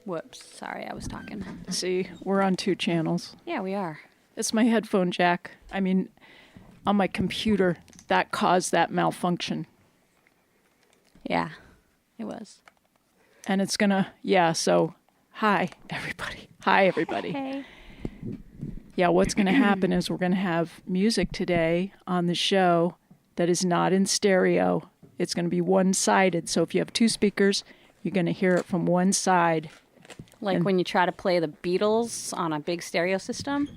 Whoops, sorry, I was talking. See, we're on 2 channels. Yeah, we are. It's my headphone jack. I mean, on my computer, that caused that malfunction. Yeah, it was. And it's gonna, so, hi, everybody. Hi, everybody. Hey. Yeah, what's gonna happen is we're gonna have music today on the show that is not in stereo. It's gonna be one-sided, so if you have 2 speakers, you're gonna hear it from one side. Like when you try to play the Beatles on a big stereo system?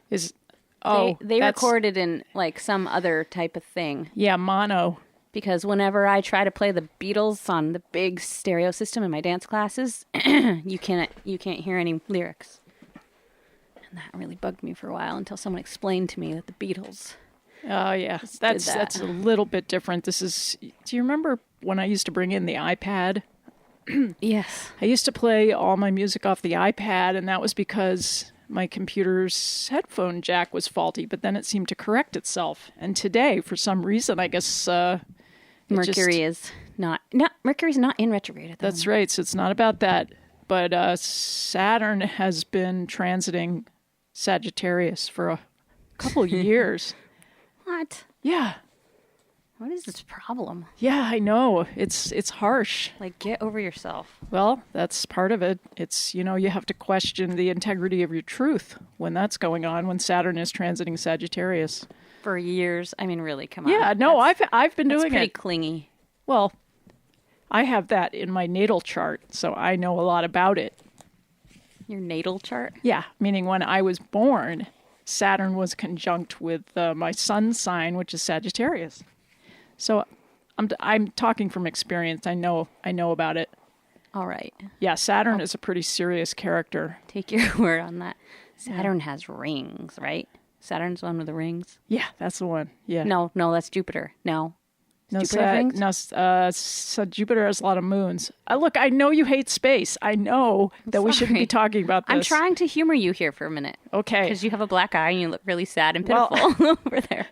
They recorded in like some other type of thing. Yeah, mono. Because whenever I try to play the Beatles on the big stereo system in my dance classes, you can't hear any lyrics. And that really bugged me for a while until someone explained to me that the Beatles. Oh yeah, that's a little bit different. Do you remember when I used to bring in the iPad? Yes. I used to play all my music off the iPad, and that was because my computer's headphone jack was faulty, but then it seemed to correct itself. And today, for some reason, I guess Mercury's not in retrograde at the That's moment. right, so it's not about that. But Saturn has been transiting Sagittarius for a couple years. What? Yeah. What is this problem? Yeah, I know. It's harsh. Like, get over yourself. Well, that's part of it. It's, you have to question the integrity of your truth when that's going on, when Saturn is transiting Sagittarius. For years. I mean, really, come on. Yeah, no, I've been doing it. That's pretty clingy. Well, I have that in my natal chart, so I know a lot about it. Your natal chart? Yeah, meaning when I was born, Saturn was conjunct with my sun sign, which is Sagittarius. So I'm talking from experience. I know about it. All right. Yeah, Saturn is a pretty serious character. Take your word on that. Saturn has rings, right? Saturn's the one with the rings? Yeah, that's the one. Yeah. No, that's Jupiter. No. So Jupiter has a lot of moons. Look, I know you hate space. I know that we shouldn't be talking about this. I'm trying to humor you here for a minute. Okay. Because you have a black eye and you look really sad and pitiful over there.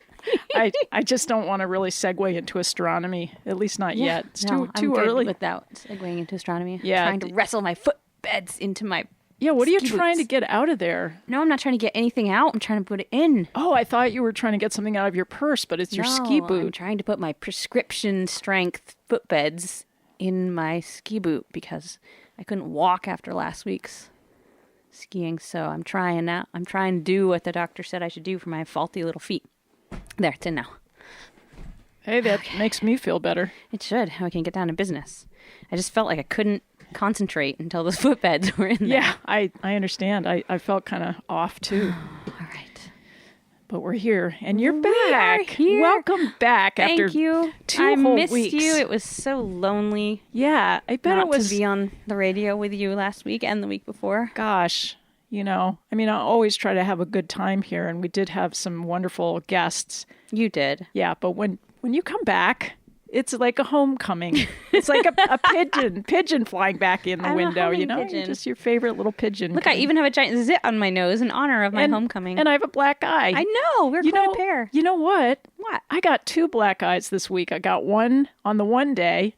I just don't want to really segue into astronomy, at least not yet. It's too early. Without segueing into astronomy. Yeah. I'm trying to wrestle my footbeds into my Yeah, what are you ski trying boots. to get out of there? No, I'm not trying to get anything out. I'm trying to put it in. Oh, I thought you were trying to get something out of your purse, but it's your ski boot. I'm trying to put my prescription strength footbeds in my ski boot because I couldn't walk after last week's skiing. So I'm trying now. I'm trying to do what the doctor said I should do for my faulty little feet. There, it's in now. Hey, that makes me feel better. It should. I can get down to business. I just felt like I couldn't concentrate until those footbeds were in there. Yeah, I understand. I felt kind of off, too. All right. But we're here, and you're We back. are here. Welcome back Thank after you. 2 I whole missed weeks. you. It was so lonely Yeah, I bet not it was. to be on the radio with you last week and the week before. Gosh, I always try to have a good time here, and we did have some wonderful guests. You did. Yeah, but when you come back, it's like a homecoming. It's like a pigeon flying back in the I'm a window, humming pigeon. Just your favorite little pigeon. Look, I even have a giant zit on my nose in honor of my homecoming. And I have a black eye. I know. We're quite a pair. You know what? What? I got 2 black eyes this week. I got one on the one day.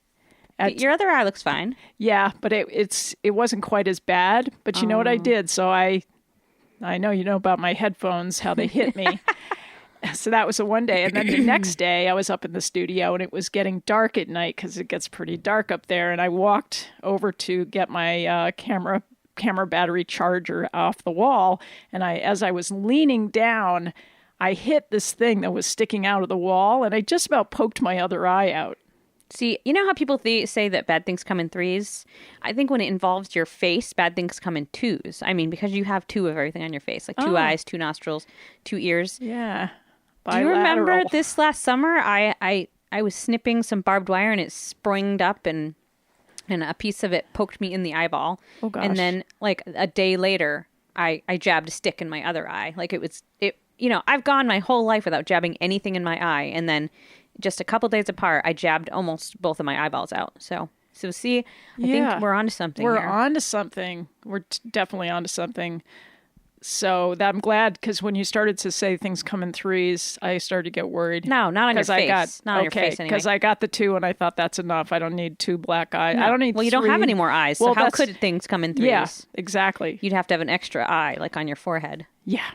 Your other eye looks fine. Yeah, but it wasn't quite as bad. But you know what I did? So I know you know about my headphones, how they hit me. So that was the one day. And then the next day I was up in the studio and it was getting dark at night because it gets pretty dark up there. And I walked over to get my camera battery charger off the wall. And as I was leaning down, I hit this thing that was sticking out of the wall. And I just about poked my other eye out. See, you know how people say that bad things come in threes? I think when it involves your face, bad things come in twos. I mean, because you have 2 of everything on your face, like 2 eyes, 2 nostrils, 2 ears. Yeah. Do you remember Bilateral. this last summer? I was snipping some barbed wire and it springed up and a piece of it poked me in the eyeball. Oh, gosh. And then like a day later, I jabbed a stick in my other eye. Like I've gone my whole life without jabbing anything in my eye. And then just a couple days apart, I jabbed almost both of my eyeballs out. So see, I think we're onto something. We're here. onto something. We're definitely onto something. So that I'm glad, because when you started to say things come in threes, I started to get worried. No, not on your face. Not on your face anyway. Because I got the 2 and I thought that's enough. I don't need 2 black eyes. No. I don't need Well, you 3. don't have any more eyes, so how could things come in threes? Yeah, exactly. You'd have to have an extra eye, like on your forehead. Yeah.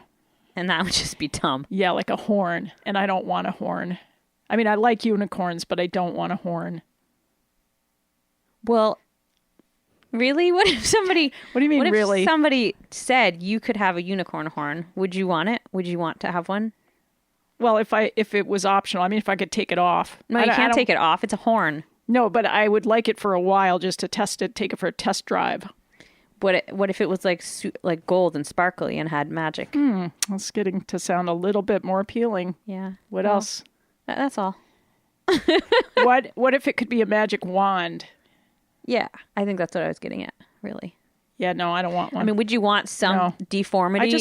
And that would just be dumb. Yeah, like a horn. And I don't want a horn. I mean, I like unicorns, but I don't want a horn. Well, really? What if somebody... What do you mean, what if really? somebody said you could have a unicorn horn? Would you want it? Would you want to have one? Well, if it was optional, I mean, if I could take it off. No, you can't take it off. It's a horn. No, but I would like it for a while just to test it, take it for a test drive. What if it was like gold and sparkly and had magic? It's getting to sound a little bit more appealing. Yeah. What else? That's all. What if it could be a magic wand? Yeah, I think that's what I was getting at, really. Yeah, no, I don't want one. I mean, would you want some deformity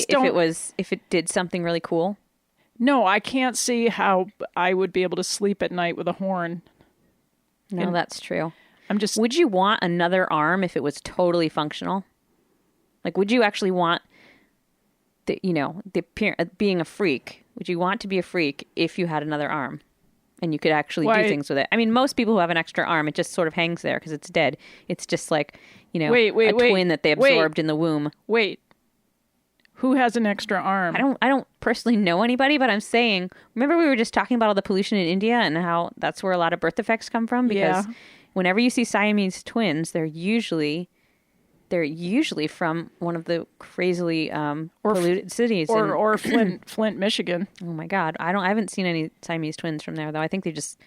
if it did something really cool? No, I can't see how I would be able to sleep at night with a horn. No, that's true. Would you want another arm if it was totally functional? Like, would you actually want being a freak? Would you want to be a freak if you had another arm and you could actually do things with it? I mean, most people who have an extra arm, it just sort of hangs there because it's dead. It's just like, a twin that they absorbed in the womb. Wait. Who has an extra arm? I don't personally know anybody, but I'm saying, remember we were just talking about all the pollution in India and how that's where a lot of birth defects come from? Because whenever you see Siamese twins, they're usually from one of the crazily polluted cities, or Flint, Michigan. Oh my God, I haven't seen any Siamese twins from there though. I think they just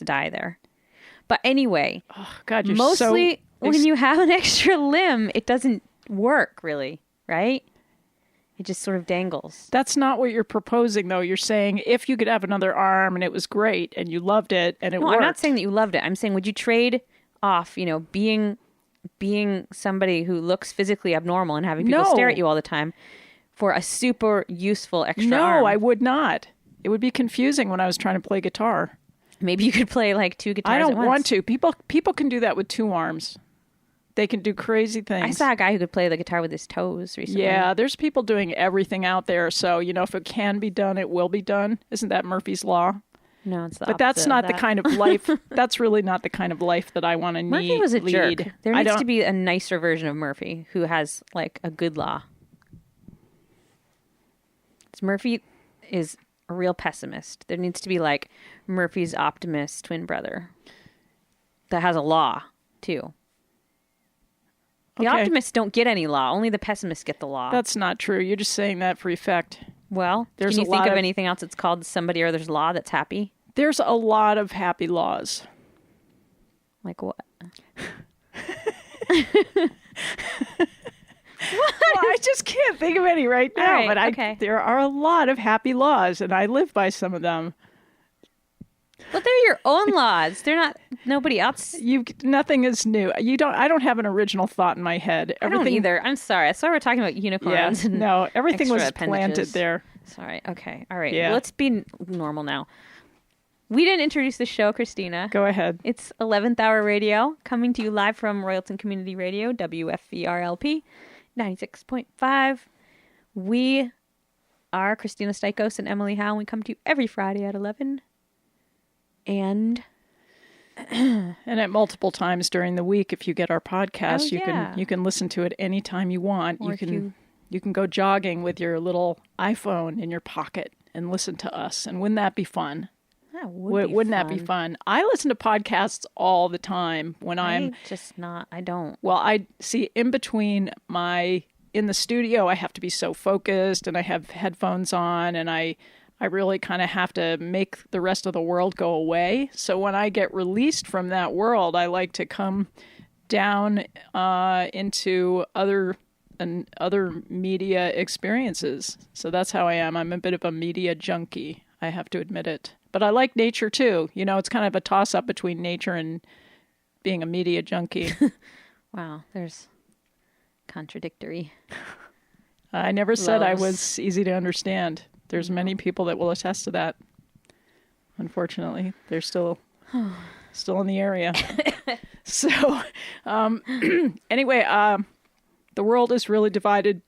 die there. But anyway, God, you're mostly when you have an extra limb, it doesn't work really, right? It just sort of dangles. That's not what you're proposing, though. You're saying if you could have another arm and it was great and you loved it and it worked. I'm not saying that you loved it. I'm saying, would you trade off, being somebody who looks physically abnormal and having people stare at you all the time for a super useful extra arm? No, I would not. It would be confusing when I was trying to play guitar. Maybe you could play like 2 guitars I at don't once. want to. People can do that with 2 arms. They can do crazy things. I saw a guy who could play the guitar with his toes recently. Yeah, there's people doing everything out there. So, if it can be done, it will be done. Isn't that Murphy's Law? No, it's the But that's opposite not of the that. kind of life. That's really not the kind of life that I want to Murphy was a lead. jerk. There needs to be a nicer version of Murphy who has like a good law. Murphy is a real pessimist. There needs to be like Murphy's optimist twin brother that has a law too. The optimists don't get any law. Only the pessimists get the law. That's not true. You're just saying that for effect. Well, can you think of anything else that's called somebody or other's law that's happy? There's a lot of happy laws. Like what? Well, I just can't think of any right now, All right, but there are a lot of happy laws, and I live by some of them. But they're your own laws. They're not nobody else. Nothing is new. I don't have an original thought in my head. I don't either. I'm sorry. I saw we're talking about unicorns. Yeah, no, everything was extra planted appendages. there. Sorry. Okay. All right. Yeah. Well, let's be normal now. We didn't introduce the show, Kristina. Go ahead. It's 11th Hour Radio, coming to you live from Royalton Community Radio, WFVRLP 96.5. We are Kristina Stykos and Emily Howe, and we come to you every Friday at 11. And at multiple times during the week, if you get our podcast, yeah. you can listen to it anytime you want. Or you can go jogging with your little iPhone in your pocket and listen to us. And wouldn't that be fun? that Wouldn't that be fun? I listen to podcasts all the time when I'm just not. I don't. Well, I see in between in the studio, I have to be so focused and I have headphones on and I really kind of have to make the rest of the world go away. So when I get released from that world, I like to come down into other media experiences. So that's how I am. I'm a bit of a media junkie. I have to admit it. But I like nature too. You know, it's kind of a toss-up between nature and being a media junkie. Wow, there's contradictory. I never said I was easy to understand. There's many people that will attest to that. Unfortunately, they're still in the area. So, anyway, the world is really divided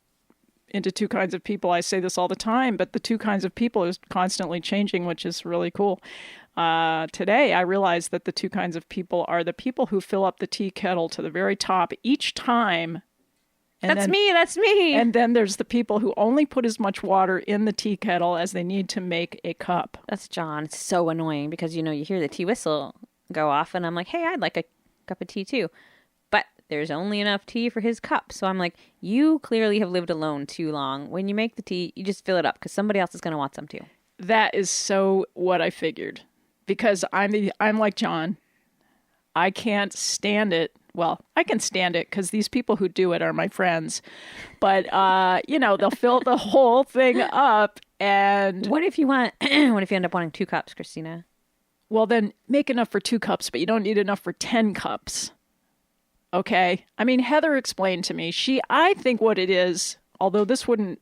into two kinds of people. I say this all the time, but the two kinds of people is constantly changing, which is really cool. Today, I realized that the two kinds of people are the people who fill up the tea kettle to the very top each time. That's me. And then there's the people who only put as much water in the tea kettle as they need to make a cup. That's John. It's so annoying because, you hear the tea whistle go off and I'm like, hey, I'd like a cup of tea too. But there's only enough tea for his cup. So I'm like, you clearly have lived alone too long. When you make the tea, you just fill it up because somebody else is going to want some too. That is so what I figured. Because I'm like John. I can't stand it. Well, I can stand it because these people who do it are my friends. But, they'll fill the whole thing up. And what if you end up wanting 2 cups, Kristina? Well, then make enough for 2 cups, but you don't need enough for 10 cups. Okay? I mean, Heather explained to me. I think what it is, although this wouldn't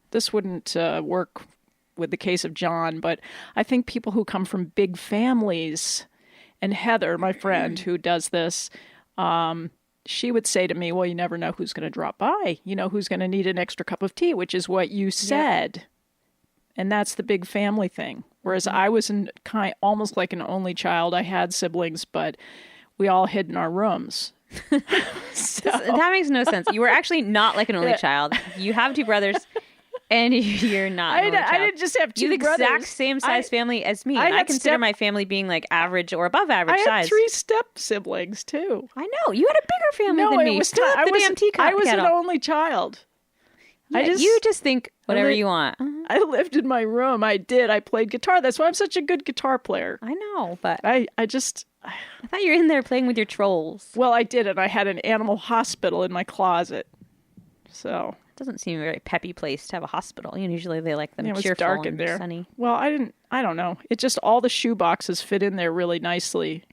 work with the case of John, but I think people who come from big families, and Heather, my friend who does this, she would say to me, well, you never know who's going to drop by, who's going to need an extra cup of tea, which is what you said. Yep. And that's the big family thing. Whereas I was almost like an only child. I had siblings, but we all hid in our rooms. That makes no sense. You were actually not like an only child. You have 2 brothers. And you're not. I didn't just have 2 brothers. You have the exact same size family as me. I consider my family being like average or above average size. I had 3 step siblings too. I know. You had a bigger family than me. I was an only child. Yeah, you just think whatever you want. I lived in my room. I did. I played guitar. That's why I'm such a good guitar player. I know, but I thought you were in there playing with your trolls. Well, I did, and I had an animal hospital in my closet. So doesn't seem a very peppy place to have a hospital. Usually they like them cheerful dark and in there. Sunny. Well, I don't know. It just, all the shoe boxes fit in there really nicely,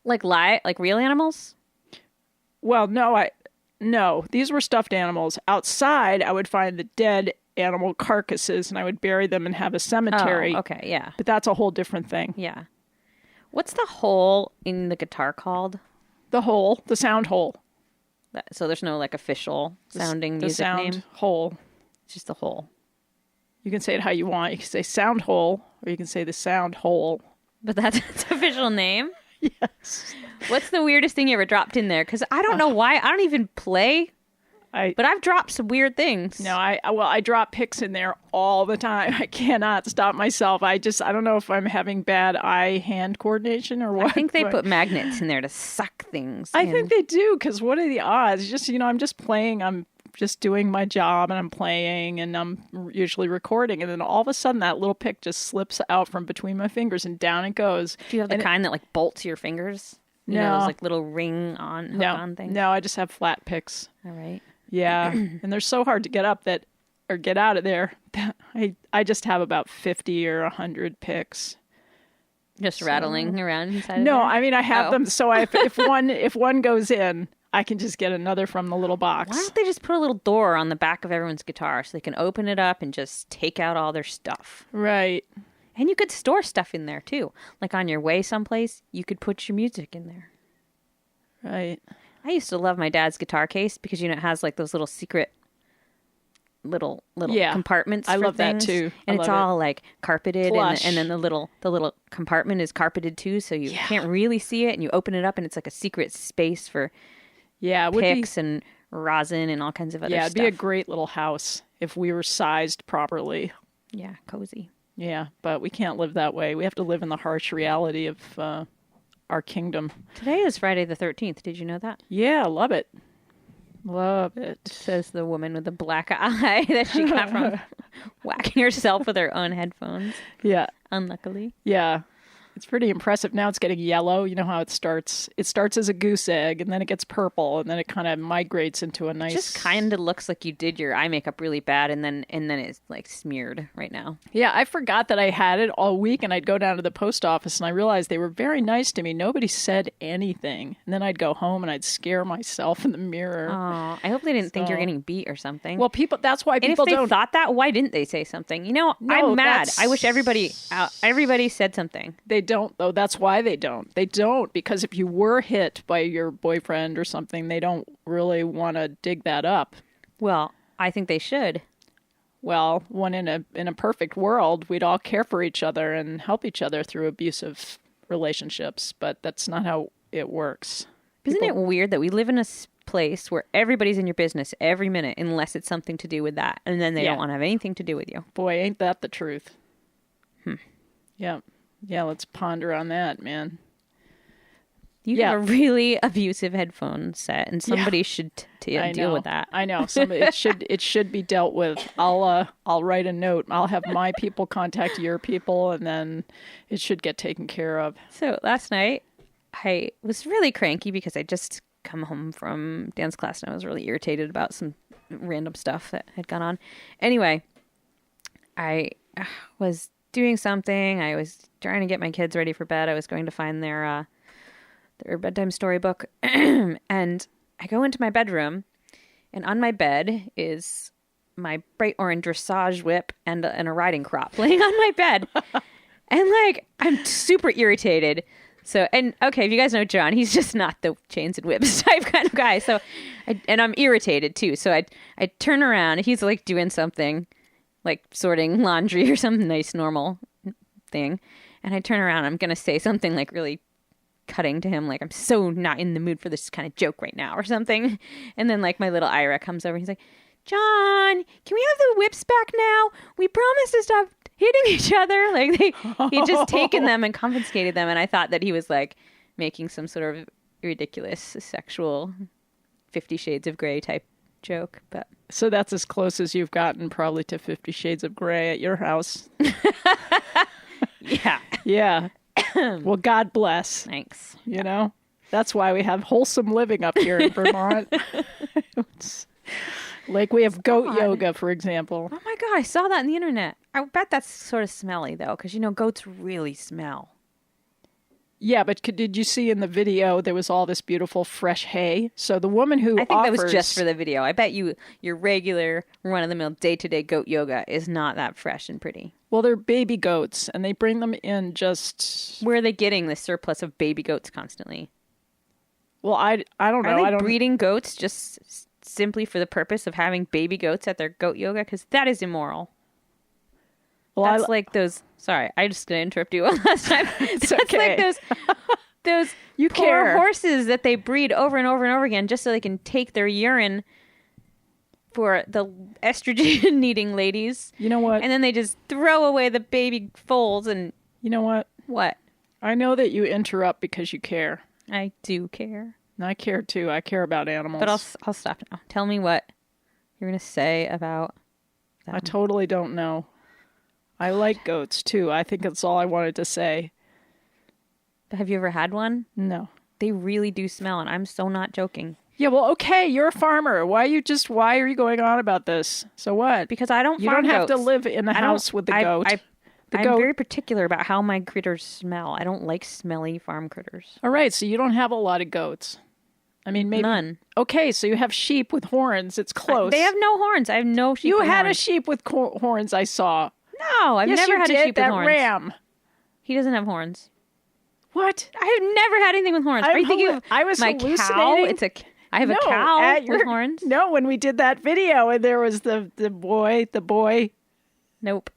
Like real animals? Well, no, these were stuffed animals. Outside, I would find the dead animal carcasses and I would bury them and have a cemetery. Oh, okay, yeah. But that's a whole different thing. Yeah. What's the hole in the guitar called? The sound hole. So there's no official sounding music sound name? Hole. It's just a hole. You can say it how you want. You can say sound hole, or you can say the sound hole. But that's its official name? Yes. What's the weirdest thing you ever dropped in there? Because I don't know why. I don't even play. But I've dropped some weird things. No, I drop picks in there all the time. I cannot stop myself. I don't know if I'm having bad eye-hand coordination or what. I think they put magnets in there to suck things. I think they do, because what are the odds? Just, I'm just playing. I'm just doing my job, and I'm playing, and I'm usually recording, and then all of a sudden that little pick just slips out from between my fingers, and down it goes. Do you have the kind that bolts your fingers? You know, No. those like little hook on things? No, I just have flat picks. All right. Yeah, and they're so hard to get out of there. I just have about 50 or 100 picks. Just rattling around inside No, of there? I mean I have them so if one goes in, I can just get another from the little box. Why don't they just put a little door on the back of everyone's guitar so they can open it up and just take out all their stuff? Right. And you could store stuff in there too. Like on your way someplace, you could put your music in there. Right. I used to love my dad's guitar case because, you know, it has like those little secret little compartments. I for love things. that too. And it's all like carpeted, Plush. and then the little compartment is carpeted too, so you can't really see it. And you open it up, and it's like a secret space for it would picks and rosin and all kinds of other stuff. it'd be a great little house if we were sized properly. Yeah, cozy. Yeah, but we can't live that way. We have to live in the harsh reality of our kingdom. Today is Friday the 13th. Did you know that? Yeah, love it. Love it. Says the woman with the black eye that she got from whacking herself with her own headphones. Yeah. Unluckily. Yeah. It's pretty impressive. Now it's getting yellow. You know how it starts? It starts as a goose egg, and then it gets purple, and then it kind of migrates into a nice... It just kind of looks like you did your eye makeup really bad, and then it's like smeared right now. Yeah, I forgot that I had it all week, and I'd go down to the post office, and I realized they were very nice to me. Nobody said anything. And then I'd go home, and I'd scare myself in the mirror. Oh, I hope they didn't think you're getting beat or something. Well, that's why people and if they don't... thought that, why didn't they say something? You know, No, I'm mad. that's... I wish everybody said something. They don't, though. That's why they don't. They don't, because if you were hit by your boyfriend or something, they don't really want to dig that up. Well, I think they should. Well, in a perfect world, we'd all care for each other and help each other through abusive relationships, but that's not how it works. Isn't it weird that we live in a place where everybody's in your business every minute unless it's something to do with that, and then they don't want to have anything to do with you? Boy, ain't that the truth. Yeah. Yeah, let's ponder on that, man. You have a really abusive headphone set, and somebody should deal with that. I know. It should be dealt with. I'll write a note. I'll have my people contact your people, and then it should get taken care of. So last night, I was really cranky because I just come home from dance class, and I was really irritated about some random stuff that had gone on. Anyway, I was doing something. I was trying to get my kids ready for bed. I was going to find their bedtime storybook. And I go into my bedroom, and on my bed is my bright orange dressage whip and a riding crop laying on my bed. And like, I'm super irritated. So, and okay, if you guys know John, he's just not the chains and whips type kind of guy. So, and I'm irritated too. So I turn around, he's like doing something, like sorting laundry or some nice normal thing. And I turn around, I'm going to say something like really cutting to him, like, I'm so not in the mood for this kind of joke right now or something. And then like my little Ira comes over, he's like, John, can we have the whips back now? We promised to stop hitting each other. Like he'd just taken them and confiscated them. And I thought that he was like making some sort of ridiculous sexual 50 Shades of Grey type joke. But so that's as close as you've gotten probably to 50 Shades of Grey at your house. Yeah. Yeah. Well, God bless. Thanks. You know, that's why we have wholesome living up here in Vermont. Like we have goat yoga, for example. Oh my God, I saw that on the internet. I bet that's sort of smelly though, because you know, goats really smell. Yeah, but did you see in the video there was all this beautiful fresh hay? So the woman who I think that was just for the video. I bet your regular run-of-the-mill day-to-day goat yoga is not that fresh and pretty. Well, they're baby goats, and they bring them in just... Where are they getting the surplus of baby goats constantly? Well, I don't know. Are they breeding goats just simply for the purpose of having baby goats at their goat yoga? Because that is immoral. Well, that's like those... Sorry, I'm just going to interrupt you one last time. That's okay. like those you poor horses that they breed over and over and over again just so they can take their urine for the estrogen-needing ladies. You know what? And then they just throw away the baby foals and... You know what? What? I know that you interrupt because you care. I do care. And I care too. I care about animals. But I'll stop now. Tell me what you're going to say about them. I totally don't know. I like goats too. I think that's all I wanted to say. Have you ever had one? No. they really do smell, and I'm so not joking. Yeah, well, okay, you're a farmer. Why are you going on about this? So what? Because I don't You farm don't have goats. to live in a house with the goat. I'm very particular about how my critters smell. I don't like smelly farm critters. All right, so you don't have a lot of goats. I mean, maybe none. Okay, so you have sheep with horns. It's close. They have no horns. I have no sheep. You with had horns. a sheep with horns. I saw. No, I've Yes, never you had did. a sheep That with horns. ram. He doesn't have horns. What? I have never had anything with horns. Are you thinking of I was my cow? hallucinating. I have a cow with horns. No, when we did that video and there was the boy. Nope.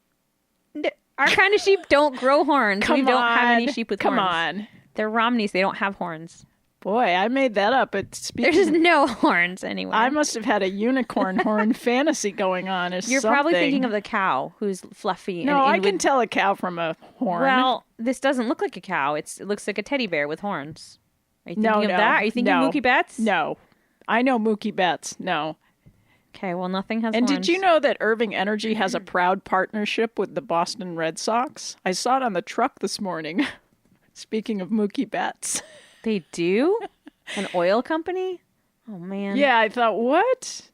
Our kind of sheep don't grow horns. We don't have any sheep with horns. Come on. They're Romneys. They don't have horns. Boy, I made that up. There's no horns anywhere. I must have had a unicorn horn fantasy going on or something. You're probably thinking of the cow who's fluffy. No, and I can tell a cow from a horn. Well, this doesn't look like a cow. It looks like a teddy bear with horns. Are you thinking of that? Are you thinking Mookie Betts? No. I know Mookie Betts. No. Okay, well, nothing has And horns. did you know that Irving Energy has a proud partnership with the Boston Red Sox? I saw it on the truck this morning. Speaking of Mookie Betts. They do? An oil company? Oh, man. Yeah, I thought, what?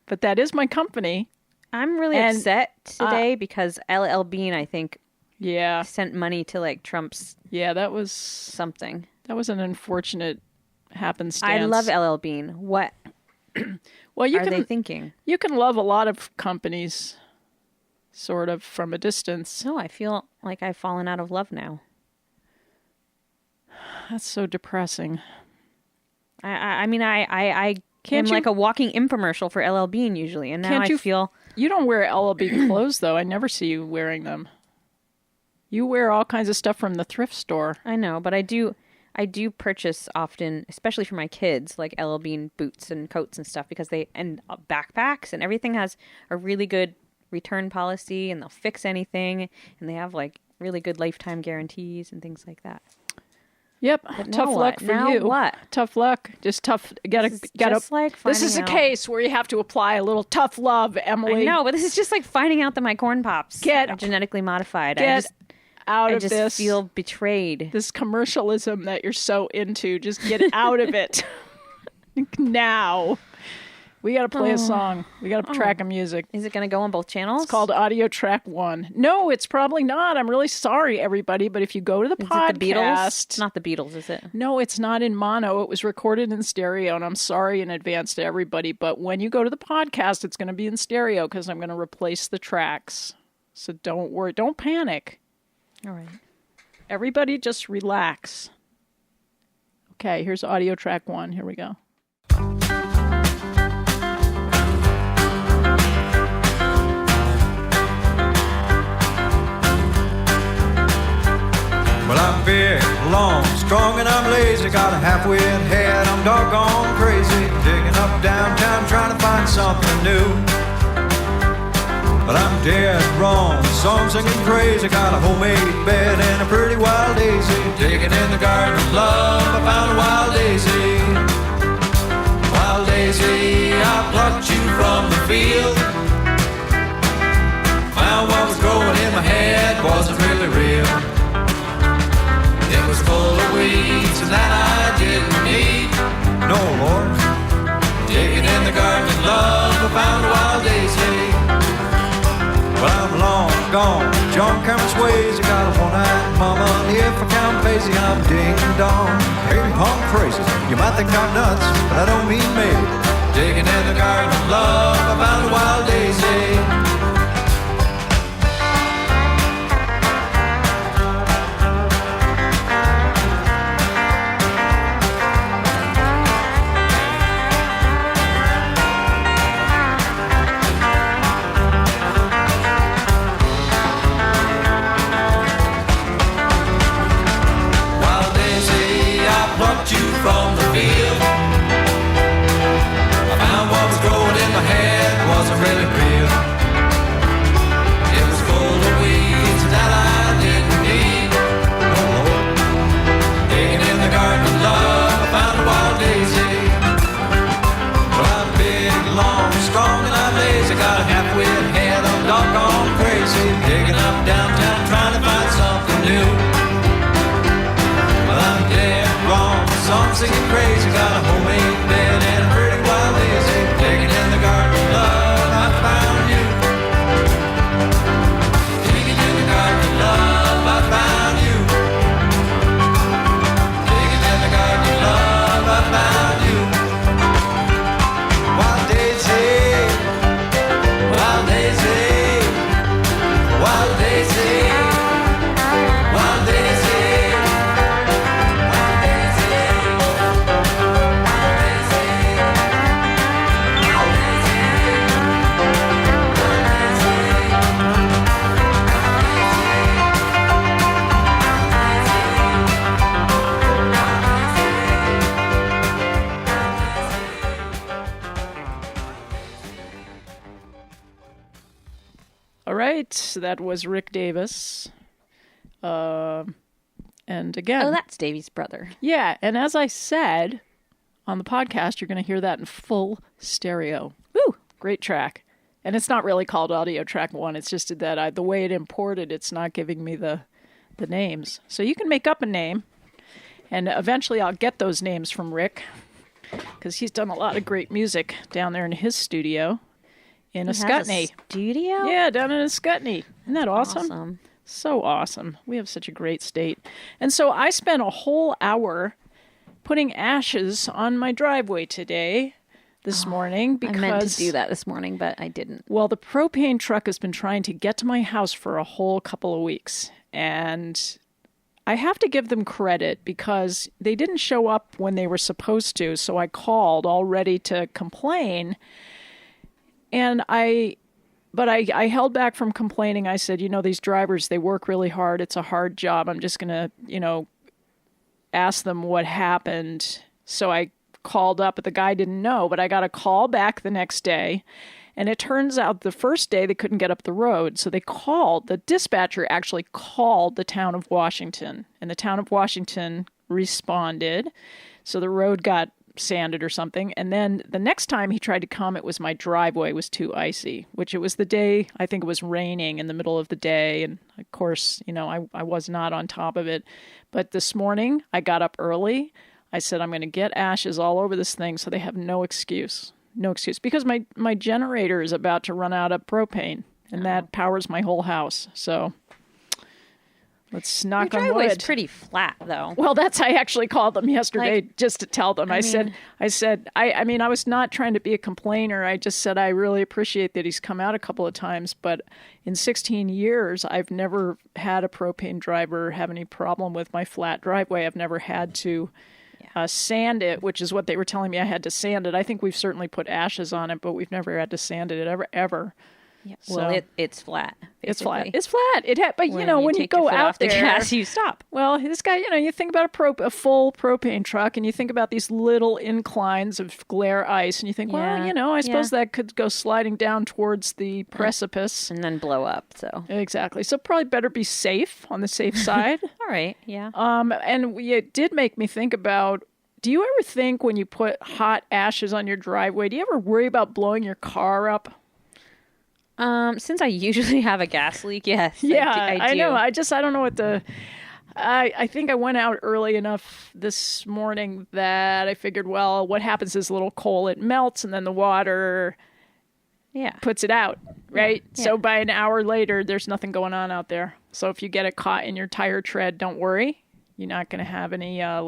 But that is my company. I'm really upset today because LL Bean, I think, sent money to like Trump's that was something. That was an unfortunate happenstance. I love LL Bean. What well, are they thinking? You can love a lot of companies sort of from a distance. No, I feel like I've fallen out of love now. That's so depressing. I mean, I am like a walking infomercial for LL Bean usually, and now I feel... You don't wear LLB clothes, though. I never see you wearing them. You wear all kinds of stuff from the thrift store. I know, but I do purchase often, especially for my kids, like LL Bean boots and coats and stuff, because and backpacks, and everything has a really good return policy, and they'll fix anything, and they have like really good lifetime guarantees and things like that. Yep. But tough luck for now you. What? Tough luck. Just tough. This is a case where you have to apply a little tough love, Emily. I know, but this is just like finding out that my corn pops are genetically modified. I just feel betrayed. This commercialism that you're so into, just get out of it now. We got to play a song. We got to track of music. Is it going to go on both channels? It's called Audio Track 1. No, it's probably not. I'm really sorry, everybody. But if you go to the podcast... It the Beatles? It's not the Beatles, is it? No, it's not in mono. It was recorded in stereo, and I'm sorry in advance to everybody. But when you go to the podcast, it's going to be in stereo because I'm going to replace the tracks. So don't worry. Don't panic. All right. Everybody just relax. Okay, here's Audio Track 1. Here we go. Well, I'm big, long, strong, and I'm lazy. Got a half-wit head, I'm doggone crazy. Digging up downtown, trying to find something new. But I'm dead wrong, song singing crazy. Got a homemade bed and a pretty wild daisy. Digging in the garden of love, I found a wild daisy. Wild daisy, I plucked you from the field. Found what was growing in my head wasn't really real. It was full of weeds and that I didn't need. No, Lord. Digging in the garden of love, I found a wild daisy. Well, I'm long gone, John Cameron's ways. I got a one-eyed mama, if I count Paisy, I'm ding-dong. Ping-pong crazy, you might think I'm nuts, but I don't mean maybe. Digging in the garden of love, I found a wild daisy. From the field, I found what was growing in my head wasn't really real. singing crazy, got a homemade bed and I'm hurting while lazy. Digging in the garden of love, I found you. Digging in the garden of love, I found you. Digging in the garden of love, I found you. Wild daisy, wild daisy, wild daisy, wild daisy. All right, so that was Rick Davis. And again, Oh, that's Davey's brother. yeah, and as I said on the podcast, you're going to hear that in full stereo. Woo! Great track. And it's not really called Audio Track 1. It's just that the way it imported, it's not giving me the names. So you can make up a name, and eventually I'll get those names from Rick, because he's done a lot of great music down there in his studio in He has a Ascutney. studio? Yeah, down in Ascutney. Isn't that awesome? Awesome. So awesome. We have such a great state. And so I spent a whole hour putting ashes on my driveway today, this morning, because I meant to do that this morning, but I didn't. well, the propane truck has been trying to get to my house for a whole couple of weeks. And I have to give them credit because they didn't show up when they were supposed to. So I called all ready to complain. And I held back from complaining. I said, these drivers, they work really hard. It's a hard job. I'm just going to, ask them what happened. So I called up, but the guy didn't know. But I got a call back the next day. And it turns out the first day they couldn't get up the road. So the dispatcher actually called the town of Washington. And the town of Washington responded. So the road got sanded or something. And then the next time he tried to come, it was my driveway was too icy, which it was the day, I think it was raining in the middle of the day. And of course, I was not on top of it. But this morning I got up early. I said, I'm going to get ashes all over this thing so they have no excuse. No excuse. Because my generator is about to run out of propane, and that powers my whole house. So let's knock Your on driveway's wood. pretty flat, though. Well, I actually called them yesterday just to tell them. I said, I was not trying to be a complainer. I just said, I really appreciate that he's come out a couple of times, but in 16 years, I've never had a propane driver have any problem with my flat driveway. I've never had to sand it, which is what they were telling me I had to sand it. I think we've certainly put ashes on it, but we've never had to sand it ever. Yeah. So- Well, it's flat. It's flat. basically. It's flat. But when you take go your foot out off the there, gas, you stop. well, this guy, you think about a full propane truck, and you think about these little inclines of glare ice, and you think, Yeah. I suppose that could go sliding down towards the precipice. And then blow up. So Exactly. So probably better be safe, on the safe side. all right, yeah. And it did make me think about, do you ever think when you put hot ashes on your driveway, do you ever worry about blowing your car up? Since I usually have a gas leak, yes. Yeah, I do. know. I don't know what I think I went out early enough this morning that I figured, well, what happens is a little coal, it melts, and then the water puts it out, right? Yeah. So by an hour later, there's nothing going on out there. So if you get it caught in your tire tread, don't worry. You're not going to have any I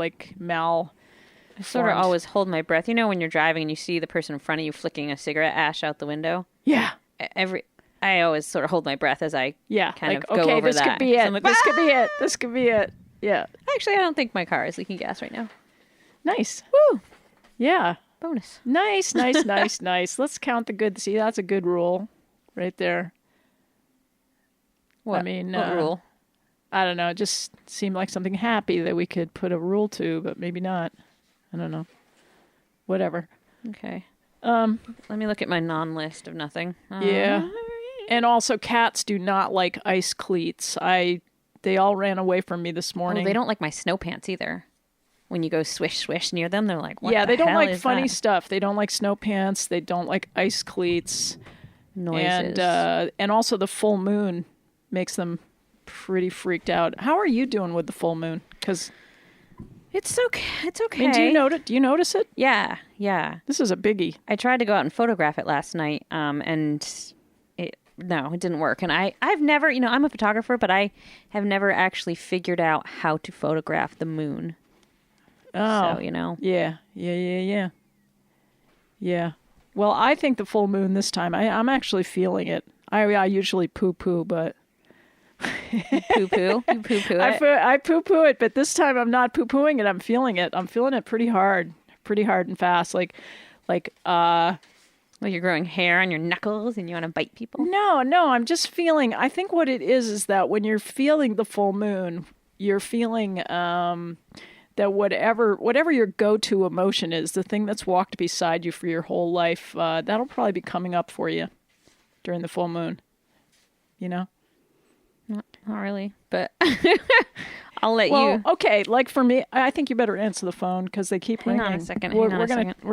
sort of always hold my breath. When you're driving and you see the person in front of you flicking a cigarette ash out the window? Yeah. I always sort of hold my breath as I kind of go okay, over this that. could be it. So I'm like, This could be it. This could be it. Yeah. Actually, I don't think my car is leaking gas right now. Nice. Woo! Yeah. Bonus. Nice. Nice. Let's count the good. See, that's a good rule right there. What? I mean, what rule? I don't know. It just seemed like something happy that we could put a rule to, but maybe not. I don't know. Whatever. Okay. Let me look at my non-list of nothing. Yeah. And also, cats do not like ice cleats. They all ran away from me this morning. They don't like my snow pants either. When you go swish, swish near them, they're like, what yeah, the they don't hell like is funny that? stuff. They don't like snow pants. They don't like ice cleats. Noises. And also the full moon makes them pretty freaked out. How are you doing with the full moon? Because It's okay. It's okay. I mean, do you notice it? Yeah, yeah. This is a biggie. I tried to go out and photograph it last night, and it didn't work. And I've never, I'm a photographer, but I have never actually figured out how to photograph the moon. Oh, So, Yeah. Well, I think the full moon this time, I'm actually feeling it. I usually poo-poo, but... Poo-poo? You poo-poo it? I poo-poo it, but this time I'm not poo-pooing it. I'm feeling it. I'm feeling it pretty hard and fast. Like, you're growing hair on your knuckles and you want to bite people? No, I'm just feeling, I think what it is that when you're feeling the full moon, you're feeling that whatever your go-to emotion is, the thing that's walked beside you for your whole life, that'll probably be coming up for you during the full moon. Not really, but I'll let well, you. Okay, like for me, I think you better answer the phone because they keep ringing. Hang on a second. We're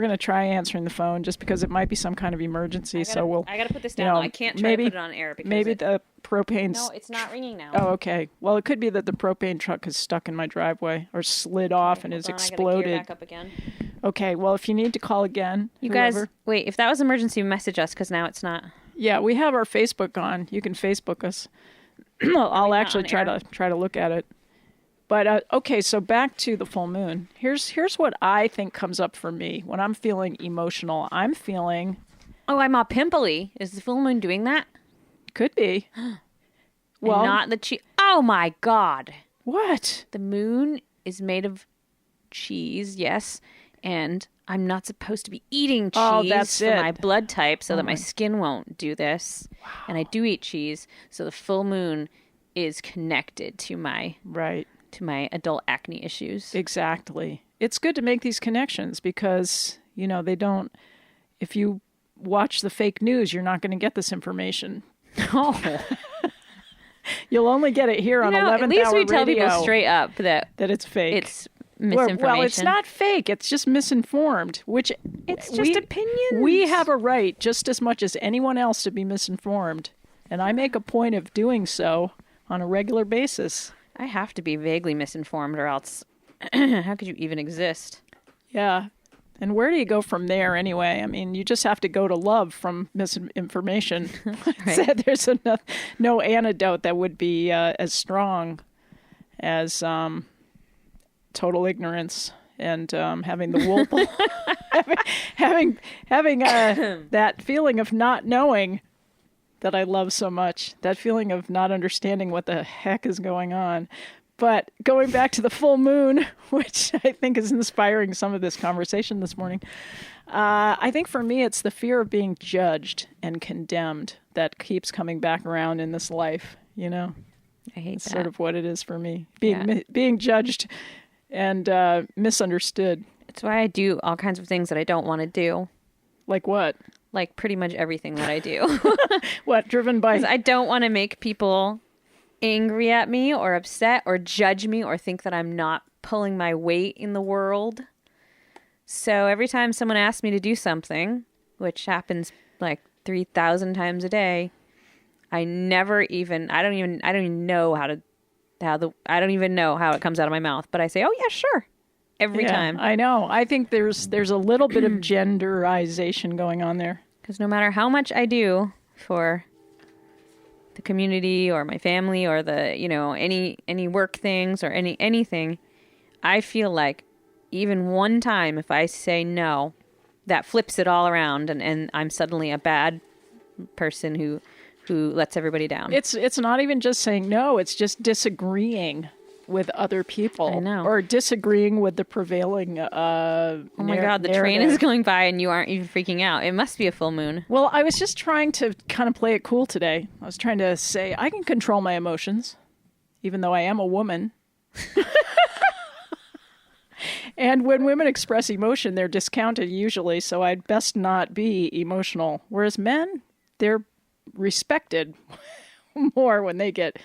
gonna try answering the phone just because it might be some kind of emergency. I gotta put this down. I can't try to put it on air because maybe the propane's. No, it's not ringing now. Oh, okay. Well, it could be that the propane truck is stuck in my driveway or slid off and is exploded. I gotta gear back up again. Okay. Well, if you need to call again, guys, wait. If that was emergency, message us because now it's not. Yeah, we have our Facebook on. You can Facebook us. I'll actually try to look at it. But okay, so back to the full moon. Here's what I think comes up for me when I'm feeling emotional. I'm feeling. Oh, I'm all pimply. Is the full moon doing that? Could be. Well, and not the cheese. Oh my God! What? The moon is made of cheese. Yes, and I'm not supposed to be eating cheese for my blood type so that my skin won't do this. Wow. And I do eat cheese, so the full moon is connected to my adult acne issues. Exactly. It's good to make these connections because, they don't, if you watch the fake news, you're not going to get this information. Oh. You'll only get it here on 11th Hour Radio. At least we tell people straight up that it's fake. It's misinformation. Well, it's not fake. It's just misinformed, which it's just opinions. We have a right just as much as anyone else to be misinformed, and I make a point of doing so on a regular basis. I have to be vaguely misinformed or else how could you even exist? Yeah. And where do you go from there anyway? I mean, you just have to go to love from misinformation. Right. There's no antidote that would be as strong as total ignorance and having the wool, having that feeling of not knowing that I love so much, that feeling of not understanding what the heck is going on. But going back to the full moon, which I think is inspiring some of this conversation this morning, I think for me it's the fear of being judged and condemned that keeps coming back around in this life, I hate that. Sort of what it is for me. Being judged and misunderstood. It's why I do all kinds of things that I don't want to do. Like what? Like pretty much everything that I do. What? Driven by... I don't want to make people angry at me or upset or judge me or think that I'm not pulling my weight in the world. So every time someone asks me to do something, which happens like 3,000 times a day, I don't even know how it comes out of my mouth, but I say, "Oh yeah, sure." Every time. I know. I think there's a little bit of genderization going on there. Because no matter how much I do for the community or my family or the, any work things or anything, I feel like even one time if I say no, that flips it all around and I'm suddenly a bad person who lets everybody down. It's not even just saying no, it's just disagreeing with other people. I know. Or disagreeing with the prevailing oh my God, the train is going by and you aren't even freaking out. It must be a full moon. Well, I was just trying to kind of play it cool today. I was trying to say I can control my emotions, even though I am a woman. And when women express emotion, they're discounted usually, so I'd best not be emotional. Whereas men, they're respected more when they get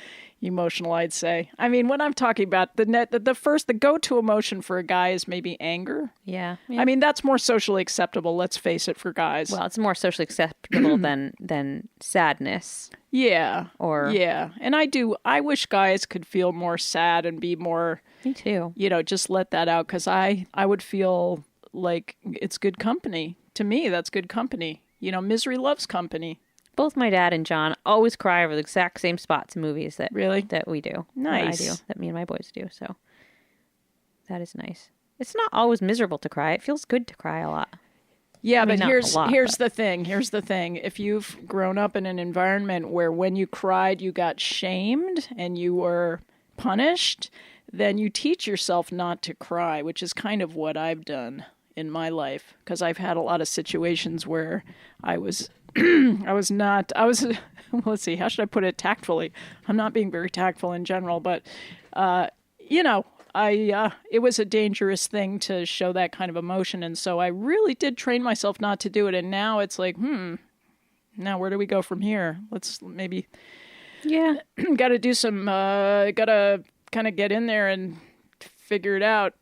emotional, I'd say. I mean, when I'm talking about the go-to emotion for a guy is maybe anger. Yeah. I mean, that's more socially acceptable, let's face it, for guys. Well, it's more socially acceptable than sadness. Yeah. Or yeah. And I wish guys could feel more sad and be more, me too. Just let that out, because I would feel like it's good company. To me, that's good company. Misery loves company. Both my dad and John always cry over the exact same spots in movies that we do. Nice. That I do. That me and my boys do. So that is nice. It's not always miserable to cry. It feels good to cry a lot. Yeah, but here's the thing. Here's the thing. If you've grown up in an environment where when you cried you got shamed and you were punished, then you teach yourself not to cry, which is kind of what I've done in my life, because I've had a lot of situations where I was let's see, how should I put it tactfully? I'm not being very tactful in general, but, it was a dangerous thing to show that kind of emotion. And so I really did train myself not to do it. And now it's like, now where do we go from here? Let's maybe, got to do some, got to kind of get in there and figure it out.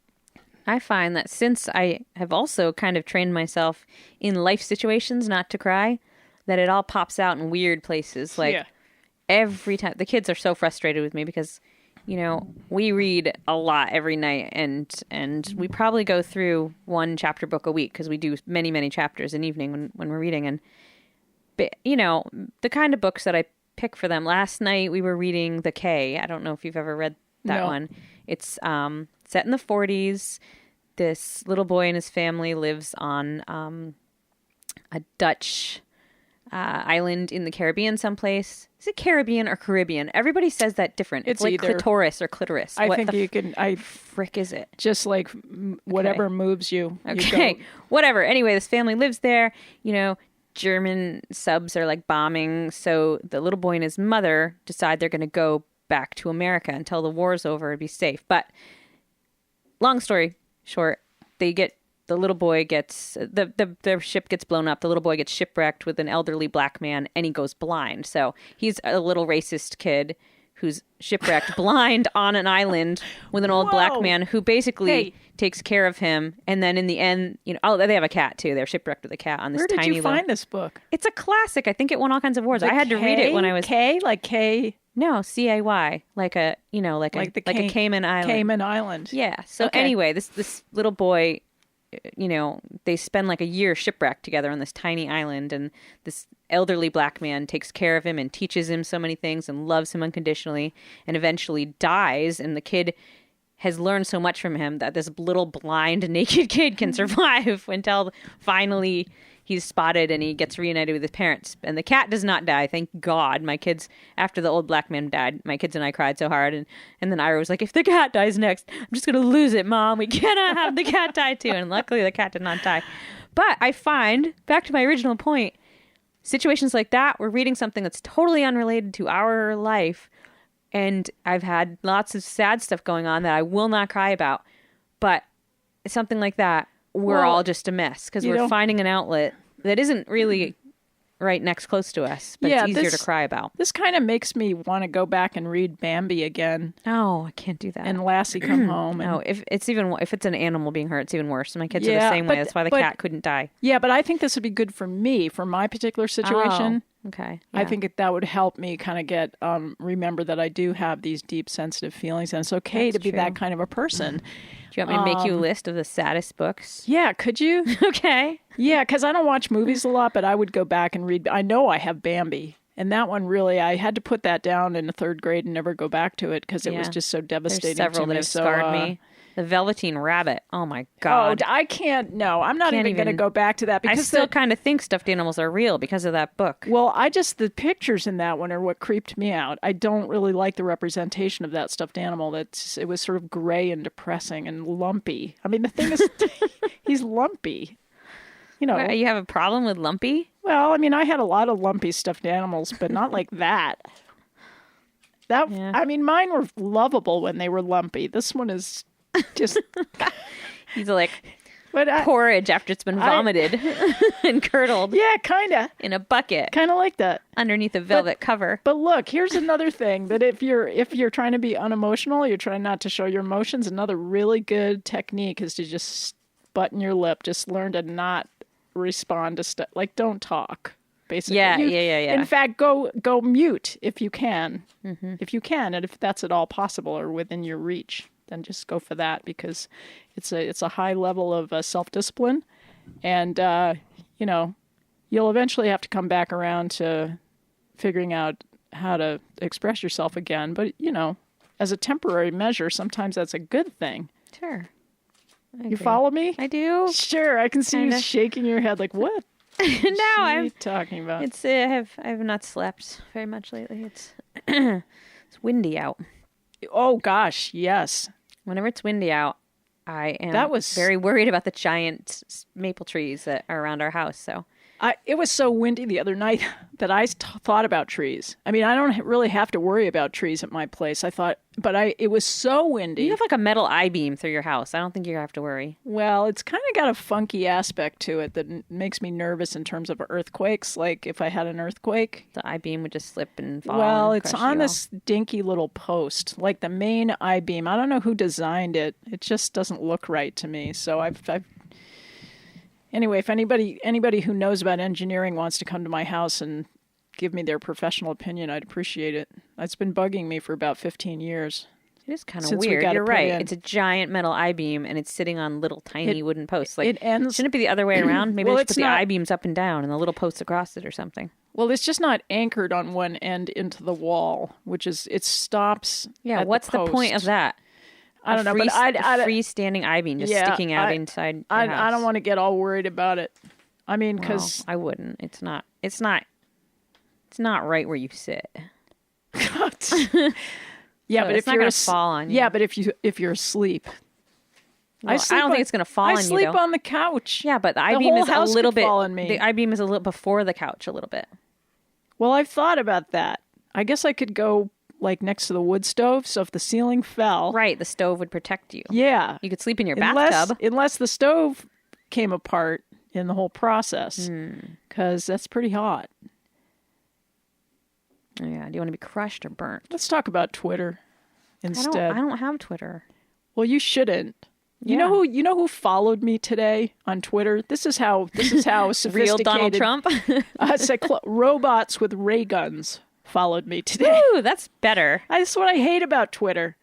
I find that since I have also kind of trained myself in life situations not to cry, that it all pops out in weird places. Like every time, the kids are so frustrated with me because, we read a lot every night and we probably go through one chapter book a week because we do many, many chapters an evening when we're reading. And, the kind of books that I pick for them. Last night we were reading The K. I don't know if you've ever read that one. It's set in the 40s. This little boy and his family lives on a Dutch island in the Caribbean someplace. Is it Caribbean or Caribbean? Everybody says that different. It's like either clitoris or clitoris. I think you can... frick is it? Just like whatever moves you. Okay, whatever. Anyway, this family lives there. German subs are like bombing. So the little boy and his mother decide they're going to go back to America until the war's over and be safe. But long story short, the little boy gets, their ship gets blown up. The little boy gets shipwrecked with an elderly black man and he goes blind. So he's a little racist kid who's shipwrecked blind on an island with an old black man who basically takes care of him. And then in the end, they have a cat too. They're shipwrecked with a cat on this tiny Where did you find this book? It's a classic. I think it won all kinds of awards. I had to read it when I was... K? Like K? No, C-A-Y. Like a Cayman Island. Cayman Island. Yeah. So anyway, this little boy, they spend like a year shipwrecked together on this tiny island, and this elderly black man takes care of him and teaches him so many things and loves him unconditionally, and eventually dies, and the kid has learned so much from him that this little blind naked kid can survive until finally he's spotted and he gets reunited with his parents. And the cat does not die, thank God. My kids, after the old black man died, my kids and I cried so hard. And then Ira was like, if the cat dies next, I'm just going to lose it, Mom. We cannot have the cat die too. And luckily the cat did not die. But I find, back to my original point, situations like that, we're reading something that's totally unrelated to our life. And I've had lots of sad stuff going on that I will not cry about. But something like that, we're all just a mess because we're finding an outlet that isn't really right next close to us, but it's easier to cry about. This kind of makes me want to go back and read Bambi again. Oh, I can't do that. And Lassie Come Home. No, if it's an animal being hurt, it's even worse. My kids are the same way. That's why the cat couldn't die. Yeah, but I think this would be good for me, for my particular situation. Oh, okay. Yeah. I think that would help me kind of get, remember that I do have these deep, sensitive feelings, and it's okay to be that kind of a person. Do you want me to make you a list of the saddest books? Yeah, could you? Okay. Yeah, because I don't watch movies a lot, but I would go back and read. I know I have Bambi. And that one really, I had to put that down in the third grade and never go back to it because it was just so devastating. There's several to me. that have scarred me. The Velveteen Rabbit. Oh my God. Oh, I can't. No, I'm not even going to go back to that because I still kind of think stuffed animals are real because of that book. Well, the pictures in that one are what creeped me out. I don't really like the representation of that stuffed animal. It was sort of gray and depressing and lumpy. I mean, the thing is, he's lumpy. You have a problem with lumpy? Well, I mean, I had a lot of lumpy stuffed animals, but not like that. I mean, mine were lovable when they were lumpy. This one is just... He's like, porridge after it's been vomited and curdled. Yeah, kind of. In a bucket. Kind of like that. Underneath a velvet cover. But look, here's another thing that if you're trying to be unemotional, you're trying not to show your emotions, another really good technique is to just button your lip. Just learn to not respond to stuff. Like, don't talk. Basically. Yeah. In fact, go mute if you can. Mm-hmm. If you can, and if that's at all possible or within your reach, then just go for that, because it's a high level of self-discipline, and you'll eventually have to come back around to figuring out how to express yourself again. But as a temporary measure, sometimes that's a good thing. Sure. You follow me? I do. Sure. I can see you shaking your head like, what? No, I'm talking about. It's I have not slept very much lately. It's it's windy out. Oh gosh, yes. Whenever it's windy out, I am very worried about the giant maple trees that are around our house. So it was so windy the other night that I thought about trees. I mean, I don't really have to worry about trees at my place. It was so windy. You have like a metal I-beam through your house. I don't think you have to worry. Well, it's kind of got a funky aspect to it that makes me nervous in terms of earthquakes. Like if I had an earthquake, the I-beam would just slip and fall. Well, and it's on this dinky little post, like the main I-beam. I don't know who designed it. It just doesn't look right to me. So Anyway, if anybody who knows about engineering wants to come to my house and give me their professional opinion, I'd appreciate it. It's been bugging me for about 15 years. It is kind of weird. You're right. It's a giant metal I-beam, and it's sitting on little tiny wooden posts. Like, shouldn't it be the other way around? Maybe they should put the I-beams up and down and the little posts across it or something. Well, it's just not anchored on one end into the wall, it stops. Yeah, what's the point of that? I don't know, but freestanding I-beam just sticking out inside your house. I don't want to get all worried about it. I mean, because I wouldn't. It's not right where you sit. Yeah, but if you're fall on you. Yeah, but if you're asleep. Well, I don't think it's going to fall on you. I sleep on the couch. Yeah, but the I-beam is a little bit. Fall on me. The I-beam is a little before the couch a little bit. Well, I've thought about that. I guess I could go like next to the wood stove, so if the ceiling fell... Right, the stove would protect you. Yeah. You could sleep in your bathtub. Unless the stove came apart in the whole process, because that's pretty hot. Yeah, do you want to be crushed or burnt? Let's talk about Twitter instead. I don't have Twitter. Well, you shouldn't. You know who followed me today on Twitter? This is how sophisticated... Real Donald Trump? Robots with ray guns followed me today. Ooh, that's better. That's what I hate about Twitter.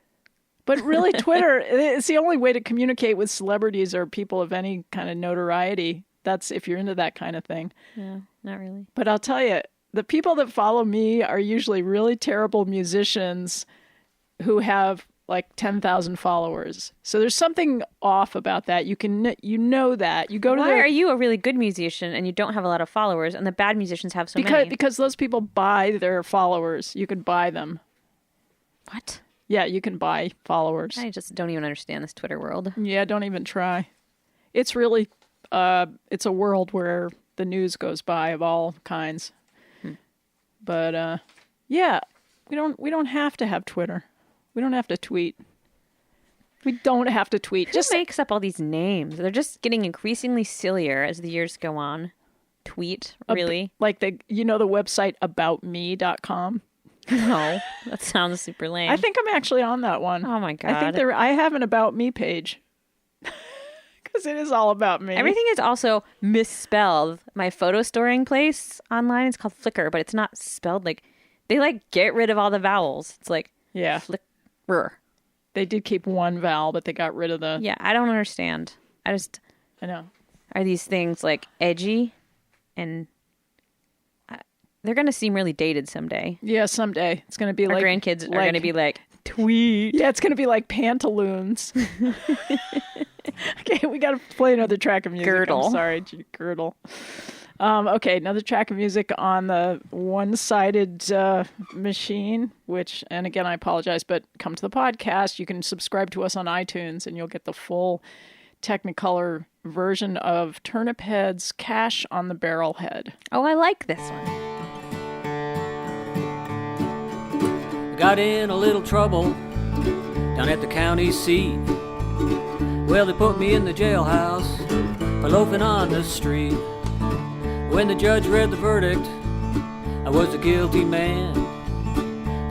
But really, Twitter is the only way to communicate with celebrities or people of any kind of notoriety. That's if you're into that kind of thing. Yeah, not really. But I'll tell you, the people that follow me are usually really terrible musicians who have like 10,000 followers. So there's something off about that. You know that. You go to Why are you a really good musician and you don't have a lot of followers and the bad musicians have so many? Because those people buy their followers. You can buy them. What? Yeah, you can buy followers. I just don't even understand this Twitter world. Yeah, don't even try. It's really it's a world where the news goes by of all kinds. But yeah, we don't have to have Twitter. We don't have to tweet. We don't have to tweet. Who makes up all these names? They're just getting increasingly sillier as the years go on. Tweet, really? Like the website aboutme.com? No, that sounds super lame. I think I'm actually on that one. Oh my God. I have an About Me page. Because it is all about me. Everything is also misspelled. My photo storing place online is called Flickr, but it's not spelled like... They get rid of all the vowels. It's like... Yeah. Flickr. They did keep one vowel, but they got rid of the... Yeah, I don't understand. I know. Are these things edgy? And they're going to seem really dated someday. Yeah, someday. It's going to be Our grandkids are going to be tweet. Yeah, it's going to be like pantaloons. Okay, we got to play another track of music. Girdle. I'm sorry, Girdle. Okay, another track of music on the one-sided machine, and again, I apologize, but come to the podcast. You can subscribe to us on iTunes, and you'll get the full Technicolor version of Turnip Head's Cash on the Barrelhead. Oh, I like this one. Got in a little trouble down at the county seat. Well, they put me in the jailhouse for loafing on the street. When the judge read the verdict, I was a guilty man.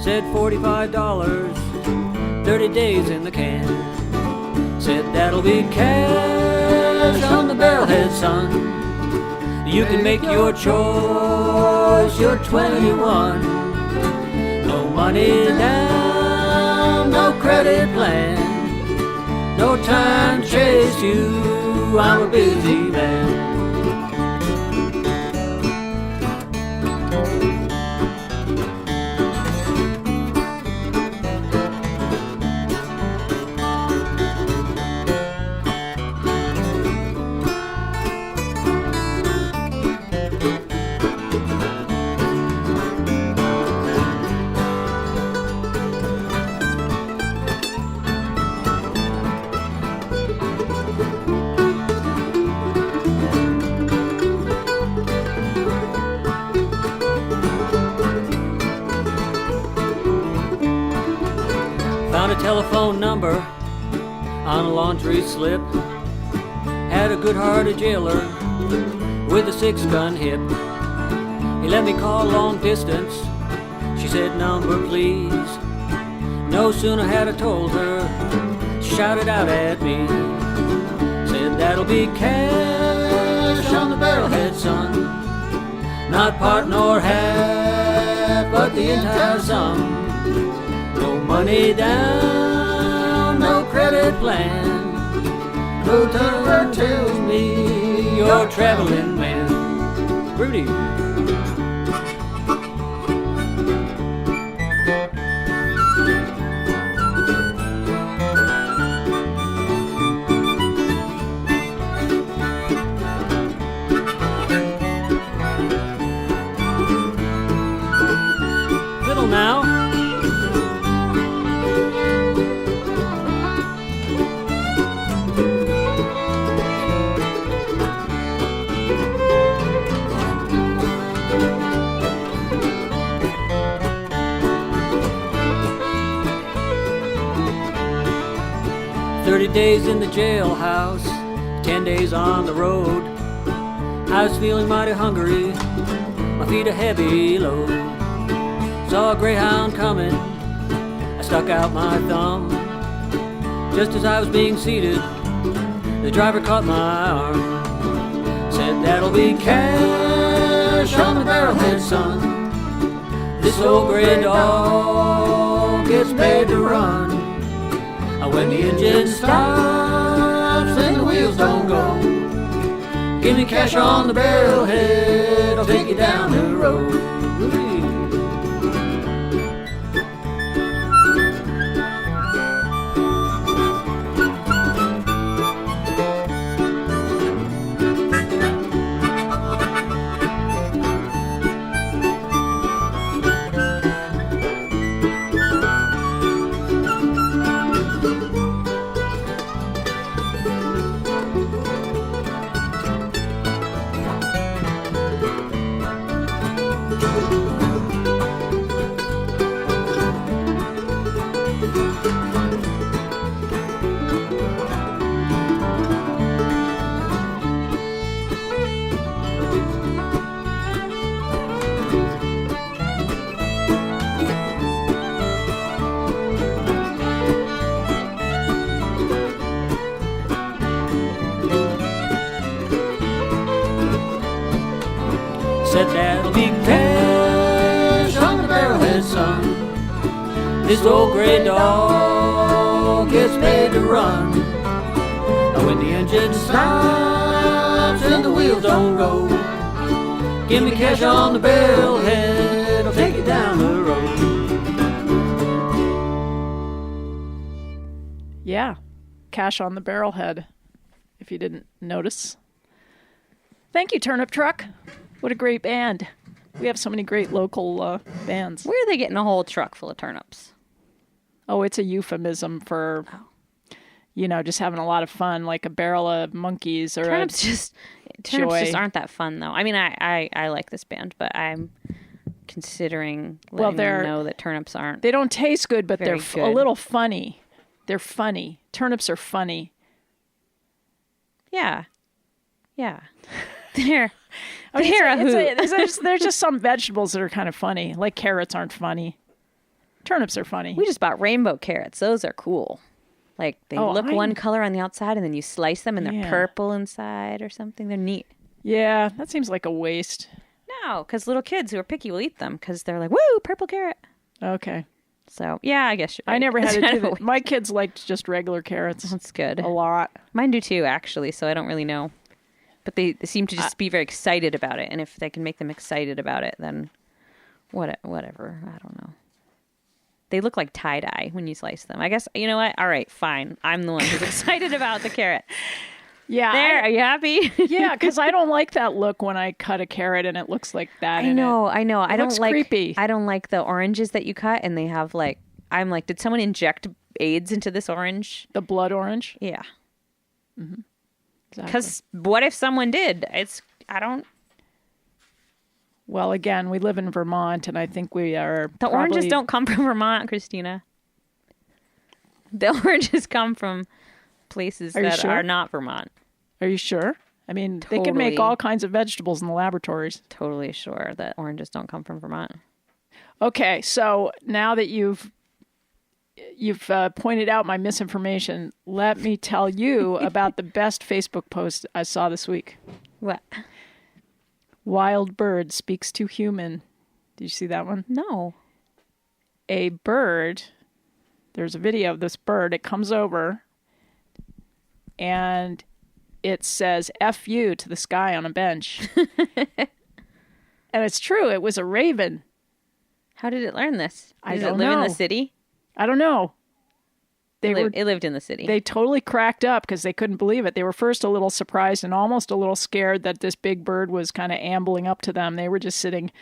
Said $45, 30 days in the can. Said that'll be cash on the barrelhead, son. You can make your choice, you're 21. No money down, no credit plan. No time to chase you, I'm a busy man. Found a telephone number on a laundry slip. Had a good-hearted jailer with a 6-gun hip. He let me call long distance. She said, number please. No sooner had I told her, she shouted out at me. Said that'll be cash on the barrelhead, son. Not part nor half, but the entire sum. No money down, no credit plan. No turn tells me you're a traveling man. Rudy. Fiddle now. Days in the jailhouse, 10 days on the road. I was feeling mighty hungry, my feet a heavy load. Saw a greyhound coming, I stuck out my thumb. Just as I was being seated, the driver caught my arm. Said that'll be cash on the barrelhead, son. This old grey dog gets paid to run. When the engine stops and the wheels don't go, give me cash on the barrelhead, I'll take you down the road. Said that'll be cash on the barrelhead, son. This old grey dog gets paid to run. When the engine stops and the wheels don't go, give me cash on the barrelhead, I'll take you down the road. Yeah, cash on the barrelhead, if you didn't notice. Thank you, Turnip Truck. What a great band. We have so many great local bands. Where are they getting a whole truck full of turnips? Oh, it's a euphemism for, you know, just having a lot of fun, like a barrel of monkeys or turnips just aren't that fun, though. I mean, I like this band, but I'm considering letting them know that turnips aren't. They don't taste good, but they're a little funny. They're funny. Turnips are funny. Yeah. They're a hoot. There's just some vegetables that are kind of funny. Like carrots aren't funny. Turnips are funny. We just bought rainbow carrots. Those are cool. Like they look one color on the outside and then you slice them and they're purple inside or something. They're neat. Yeah, that seems like a waste. No, because little kids who are picky will eat them because they're like, woo, purple carrot. Okay. So, yeah, I guess you're right. I never had to do that. My kids liked just regular carrots. That's good. A lot. Mine do too, actually, so I don't really know. But they seem to just be very excited about it. And if they can make them excited about it, then whatever. I don't know. They look like tie-dye when you slice them. I guess, you know what? All right, fine. I'm the one who's excited about the carrot. Yeah. Are you happy? Yeah, because I don't like that look when I cut a carrot and it looks like that. I know. I don't like creepy. I don't like the oranges that you cut and they have like, I'm like, did someone inject AIDS into this orange? The blood orange? Yeah. Mm-hmm. Because what if someone did? Well, again, we live in Vermont, and I think we are. The oranges don't come from Vermont, Kristina. The oranges come from places that are not Vermont. Are you sure? I mean, they can make all kinds of vegetables in the laboratories. Totally sure that oranges don't come from Vermont. Okay, so now that you've pointed out my misinformation, let me tell you about the best Facebook post I saw this week. What? Wild bird speaks to human. Did you see that one? No. A bird, there's a video of this bird. It comes over and it says F you to the sky on a bench. And it's true. It was a raven. How did it learn this? Does it live in the city? I don't know. It lived in the city. They totally cracked up because they couldn't believe it. They were first a little surprised and almost a little scared that this big bird was kind of ambling up to them. They were just sitting.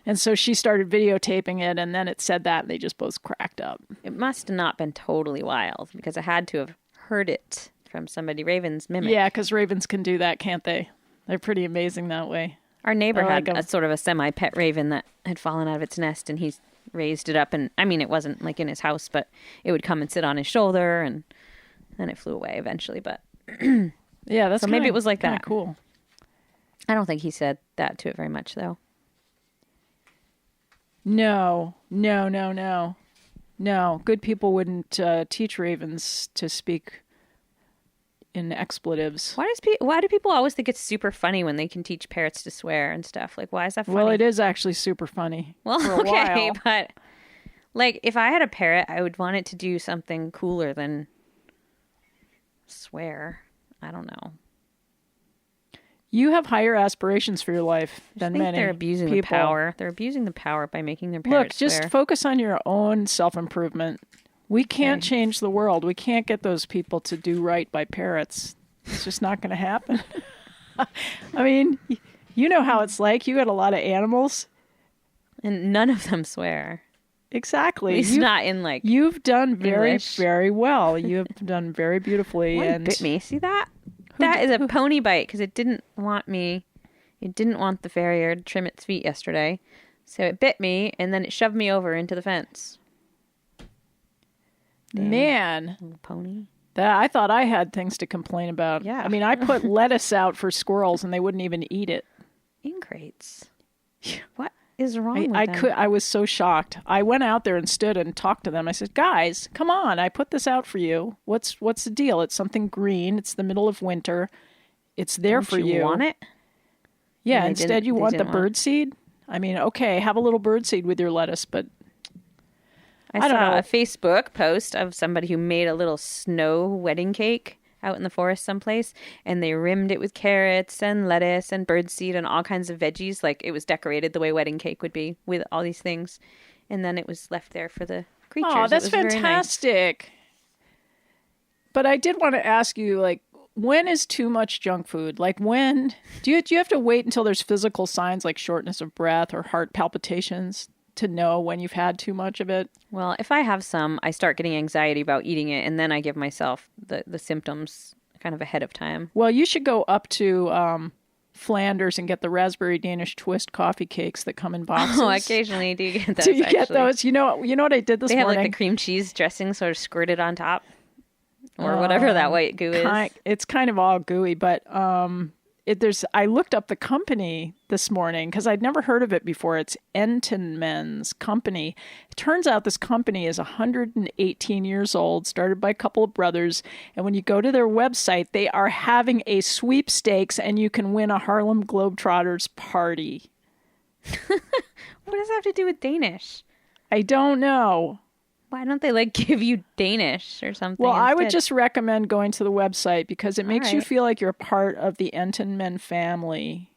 And so she started videotaping it, and then it said that, and they just both cracked up. It must have not been totally wild because I had to have heard it from somebody. Ravens mimic. Yeah, because ravens can do that, can't they? They're pretty amazing that way. Our neighbor had a sort of a semi-pet raven that had fallen out of its nest, and he's raised it up, and I mean it wasn't like in his house, but it would come and sit on his shoulder, and then it flew away eventually. But yeah, that's so maybe it was like that. Cool. I don't think he said that to it very much, though. No. Good people wouldn't teach ravens to speak in expletives. Why do people always think it's super funny when they can teach parrots to swear and stuff? Like, why is that funny? Well, it is actually super funny. Well, for a while. But like, if I had a parrot, I would want it to do something cooler than swear. I don't know. You have higher aspirations for your life than many they're abusing people. The power. They're abusing the power by making their parrots Look, just focus on your own self-improvement. We can't change the world. We can't get those people to do right by parrots. It's just not going to happen. I mean, you know how it's like. You got a lot of animals. And none of them swear. Exactly. At least not in like You've done very, English. very well. You have done very beautifully. One bit me. See that? That is a pony bite because it didn't want me. It didn't want the farrier to trim its feet yesterday. So it bit me and then it shoved me over into the fence. Man, pony. I thought I had things to complain about. Yeah. I mean, I put lettuce out for squirrels and they wouldn't even eat it. Ingrates. What is wrong with them? I was so shocked. I went out there and stood and talked to them. I said, "Guys, come on! I put this out for you. What's the deal? It's something green. It's the middle of winter. It's there for you. Want it? Yeah. Instead, you want the bird seed. I mean, okay, have a little bird seed with your lettuce, but." I saw a Facebook post of somebody who made a little snow wedding cake out in the forest someplace, and they rimmed it with carrots and lettuce and birdseed and all kinds of veggies. Like it was decorated the way wedding cake would be with all these things. And then it was left there for the creatures. Oh, that's fantastic. Nice. But I did want to ask you, like, when is too much junk food? Like when, do you have to wait until there's physical signs like shortness of breath or heart palpitations to know when you've had too much of it? Well, if I have some, I start getting anxiety about eating it, and then I give myself the symptoms kind of ahead of time. Well, you should go up to Flanders and get the raspberry Danish twist coffee cakes that come in boxes. Oh, occasionally I do get those. Do you get those? You know what I did this morning? They have like the cream cheese dressing sort of squirted on top. or whatever that white goo is. It's kind of all gooey, but I looked up the company this morning because I'd never heard of it before. It's Entenmann's Company. It turns out this company is 118 years old, started by a couple of brothers. And when you go to their website, they are having a sweepstakes and you can win a Harlem Globetrotters party. What does that have to do with Danish? I don't know. Why don't they give you Danish or something? Well, I would instead? just recommend going to the website because it makes you feel like you're a part of the Entenmann family.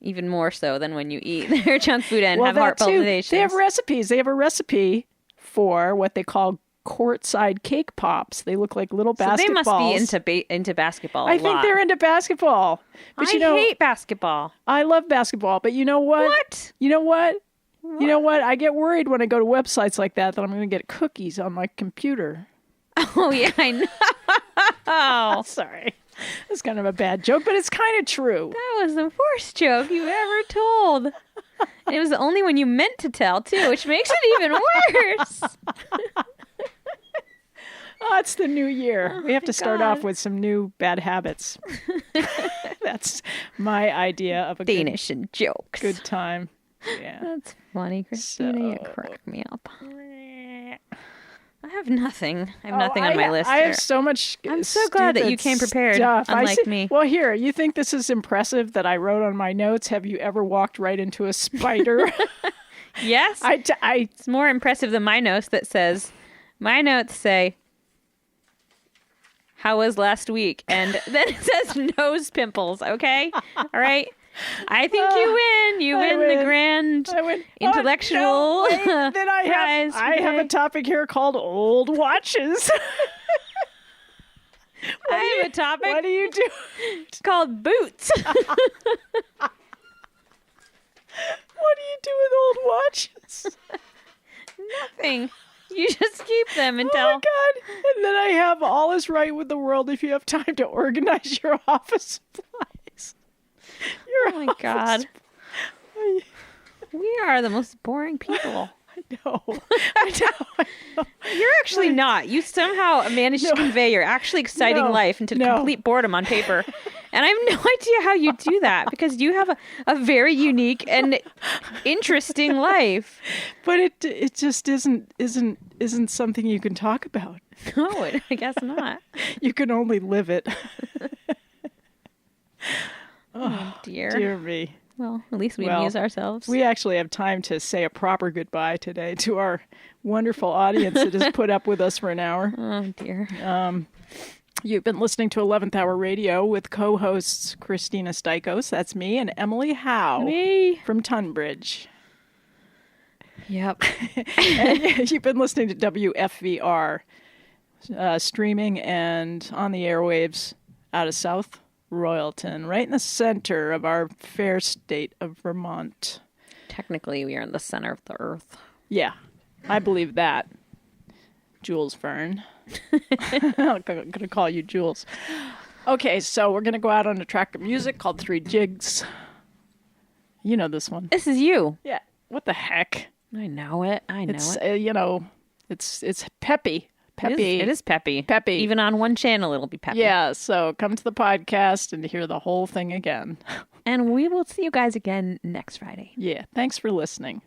Even more so than when you eat their junk food and have that heart too. palpitations. They have recipes. They have a recipe for what they call courtside cake pops. They look like little basketballs. So they must be into basketball. I think they're into basketball. But I hate basketball. I love basketball, but you know what? What? You know what? You know what? I get worried when I go to websites like that I'm going to get cookies on my computer. Oh, yeah, I know. Sorry. That's kind of a bad joke, but it's kind of true. That was the worst joke you ever told. And it was the only one you meant to tell, too, which makes it even worse. Oh, it's the new year. We have to start off with some new bad habits. That's my idea of a Danish and jokes. good time. Yeah. That's funny, Kristina. You crack me up. I have nothing. I have nothing on my list. I here. have so much. I'm so glad that you came prepared, stuff. unlike me. Well, here, you think this is impressive that I wrote on my notes? Have you ever walked right into a spider? Yes. It's more impressive than my notes that says, my notes say, how was last week? And then it says nose pimples, okay? All right? I think you win. You win the grand intellectual Then I have a topic here called old watches. I have a topic. What do you do? It's called boots. What do you do with old watches? Nothing. You just keep them until... Oh my God. And then I have all is right with the world if you have time to organize your office supplies. Oh my God. We are the most boring people. I know. You're actually not. You somehow managed to convey your actually exciting life into complete boredom on paper. And I have no idea how you do that because you have a very unique and interesting life. But it just isn't something you can talk about. No, I guess not. You can only live it. Oh, dear. Dear me. Well, at least we amuse ourselves. We actually have time to say a proper goodbye today to our wonderful audience that has put up with us for an hour. Oh, dear. You've been listening to 11th Hour Radio with co-hosts Kristina Stykos, that's me, and Emily Howe. Me. From Tunbridge. Yep. And you've been listening to WFVR, streaming and on the airwaves out of South Royalton, right in the center of our fair state of Vermont. Technically, we are in the center of the earth. Yeah, I believe that. Jules Verne. I'm going to call you Jules. Okay, so we're going to go out on a track of music called 3 Jigs. You know this one. This is you. Yeah. What the heck? I know it. It's peppy. Peppy. It is peppy. Peppy. Even on one channel, it'll be peppy. Yeah, so come to the podcast and hear the whole thing again. And we will see you guys again next Friday. Yeah, thanks for listening.